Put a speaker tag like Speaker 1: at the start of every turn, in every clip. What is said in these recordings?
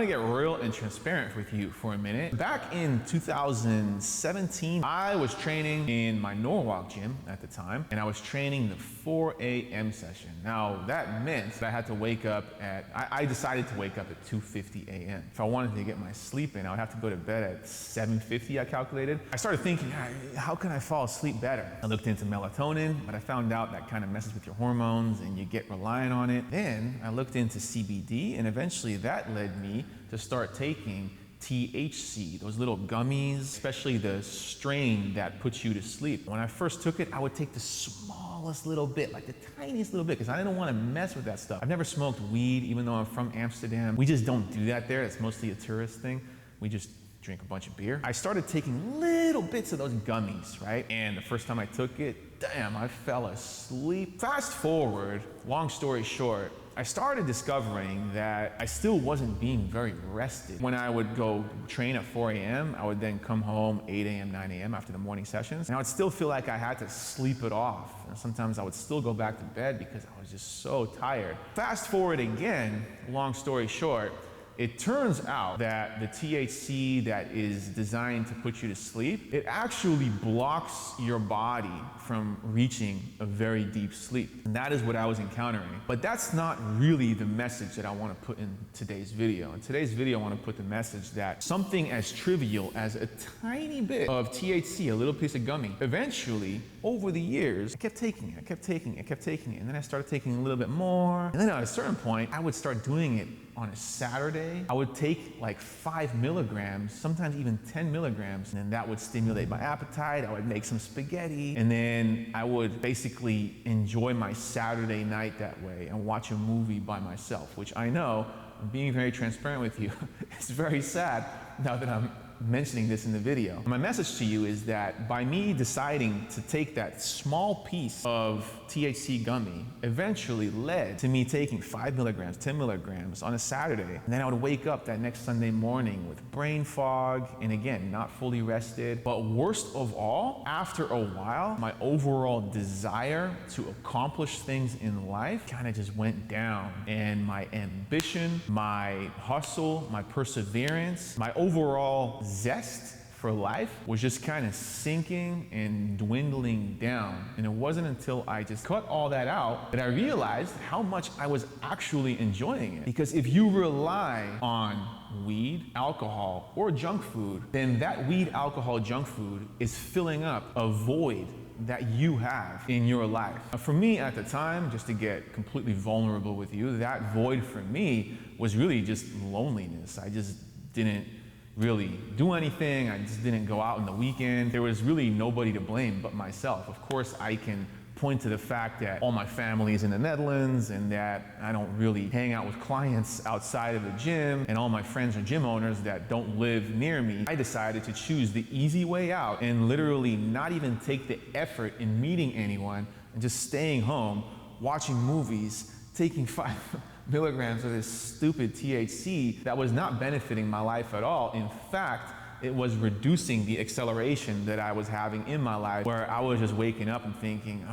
Speaker 1: gonna get real and transparent with you for a minute. Back in 2017, I was training in my Norwalk gym at the time, and I was training the 4 a.m. session. Now, that meant that I had to wake up I decided to wake up at 2:50 a.m. If I wanted to get my sleep in, I would have to go to bed at 7:50, I calculated. I started thinking, how can I fall asleep better? I looked into melatonin, but I found out that kind of messes with your hormones and you get reliant on it. Then I looked into CBD, and eventually that led me to start taking THC, those little gummies, especially the strain that puts you to sleep. When I first took it, I would take the smallest little bit, like the tiniest little bit, because I didn't want to mess with that stuff. I've never smoked weed, even though I'm from Amsterdam. We just don't do that there. It's mostly a tourist thing. We just drink a bunch of beer. I started taking little bits of those gummies, right? And the first time I took it, damn, I fell asleep. Fast forward, long story short, I started discovering that I still wasn't being very rested. When I would go train at 4 a.m., I would then come home 8 a.m., 9 a.m. after the morning sessions, and I would still feel like I had to sleep it off. And sometimes I would still go back to bed because I was just so tired. Fast forward again, long story short, it turns out that the THC that is designed to put you to sleep, it actually blocks your body from reaching a very deep sleep. And that is what I was encountering. But that's not really the message that I want to put in today's video. In today's video, I want to put the message that something as trivial as a tiny bit of THC, a little piece of gummy, eventually, over the years, I kept taking it, and then I started taking a little bit more. And then at a certain point, I would start doing it on a Saturday. I would take like 5 milligrams, sometimes even 10 milligrams, and then that would stimulate my appetite. I would make some spaghetti, and then I would basically enjoy my Saturday night that way and watch a movie by myself, which I know, I'm being very transparent with you, it's very sad now that I'm mentioning this in the video. My message to you is that by me deciding to take that small piece of THC gummy eventually led to me taking 5 milligrams, 10 milligrams on a Saturday. And then I would wake up that next Sunday morning with brain fog and again, not fully rested. But worst of all, after a while, my overall desire to accomplish things in life kind of just went down. And my ambition, my hustle, my perseverance, my overall zest for life was just kind of sinking and dwindling down. And it wasn't until I just cut all that out that I realized how much I was actually enjoying it. Because if you rely on weed, alcohol, or junk food, then that weed, alcohol, junk food is filling up a void that you have in your life. For me at the time, just to get completely vulnerable with you, that void for me was really just loneliness. I just didn't really do anything. I just didn't go out on the weekend. There was really nobody to blame but myself. Of course, I can point to the fact that all my family is in the Netherlands and that I don't really hang out with clients outside of the gym, and all my friends are gym owners that don't live near me. I decided to choose the easy way out and literally not even take the effort in meeting anyone and just staying home, watching movies, taking 5 milligrams of this stupid THC that was not benefiting my life at all. In fact, it was reducing the acceleration that I was having in my life, where I was just waking up and thinking,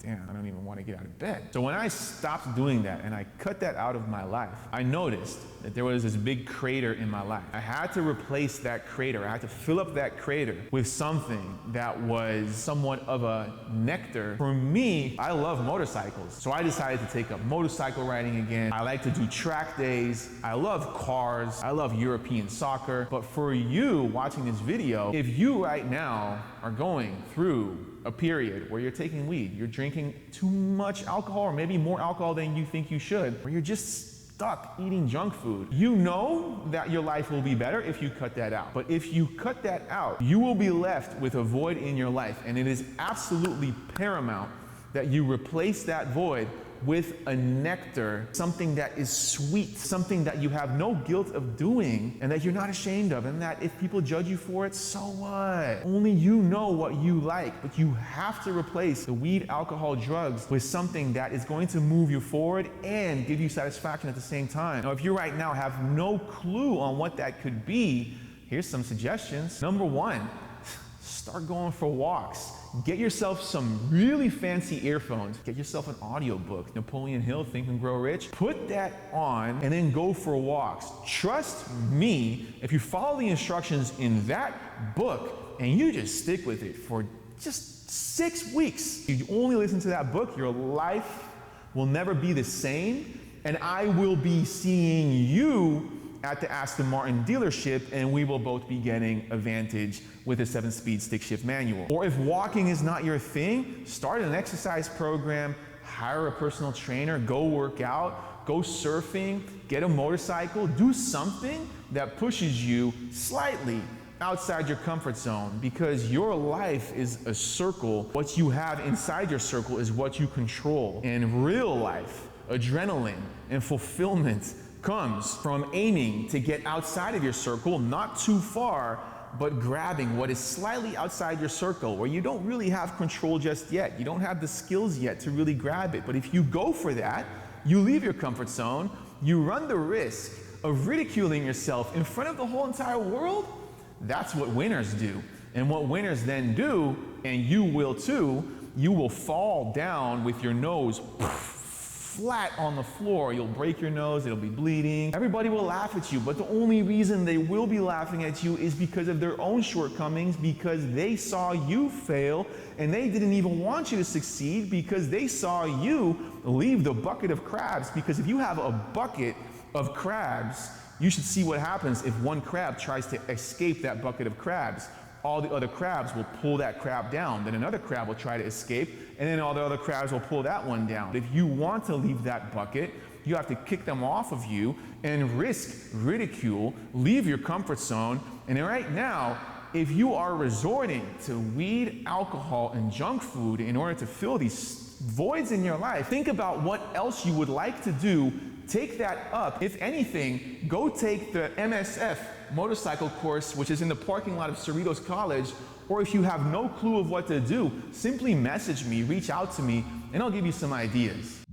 Speaker 1: damn, I don't even want to get out of bed. So when I stopped doing that and I cut that out of my life, I noticed that there was this big crater in my life. I had to replace that crater. I had to fill up that crater with something that was somewhat of a nectar. For me, I love motorcycles. So I decided to take up motorcycle riding again. I like to do track days. I love cars. I love European soccer. But for you watching this video, if you right now are going through a period where you're taking weed, you're drinking too much alcohol, or maybe more alcohol than you think you should, or you're just stuck eating junk food, you know that your life will be better if you cut that out. But if you cut that out, you will be left with a void in your life, and it is absolutely paramount that you replace that void with a nectar, something that is sweet, something that you have no guilt of doing and that you're not ashamed of, and that if people judge you for it, so what? Only you know what you like, but you have to replace the weed, alcohol, drugs with something that is going to move you forward and give you satisfaction at the same time. Now, if you right now have no clue on what that could be, here's some suggestions. Number one, start going for walks. get yourself some really fancy earphones, get yourself an audiobook, Napoleon Hill, Think and Grow Rich, put that on and then go for walks. Trust me, if you follow the instructions in that book and you just stick with it for just 6 weeks, you only listen to that book, your life will never be the same, and I will be seeing you at the Aston Martin dealership, and we will both be getting a Vantage with a 7-speed stick shift manual. Or if walking is not your thing, start an exercise program, hire a personal trainer, go work out, go surfing, get a motorcycle, do something that pushes you slightly outside your comfort zone, because your life is a circle. What you have inside your circle is what you control. And real life, adrenaline and fulfillment comes from aiming to get outside of your circle, not too far, but grabbing what is slightly outside your circle, where you don't really have control just yet. You don't have the skills yet to really grab it. But if you go for that, you leave your comfort zone, you run the risk of ridiculing yourself in front of the whole entire world. That's what winners do. And what winners then do, and you will too, you will fall down with your nose flat on the floor. You'll break your nose, it'll be bleeding. Everybody will laugh at you, but the only reason they will be laughing at you is because of their own shortcomings, because they saw you fail and they didn't even want you to succeed, because they saw you leave the bucket of crabs. Because if you have a bucket of crabs, you should see what happens if one crab tries to escape that bucket of crabs. All the other crabs will pull that crab down. Then another crab will try to escape, and then all the other crabs will pull that one down. If you want to leave that bucket, you have to kick them off of you and risk ridicule, leave your comfort zone. And right now, if you are resorting to weed, alcohol, and junk food in order to fill these voids in your life, think about what else you would like to do. Take that up. If anything, go take the MSF motorcycle course, which is in the parking lot of Cerritos College. Or if you have no clue of what to do, simply message me, reach out to me, and I'll give you some ideas.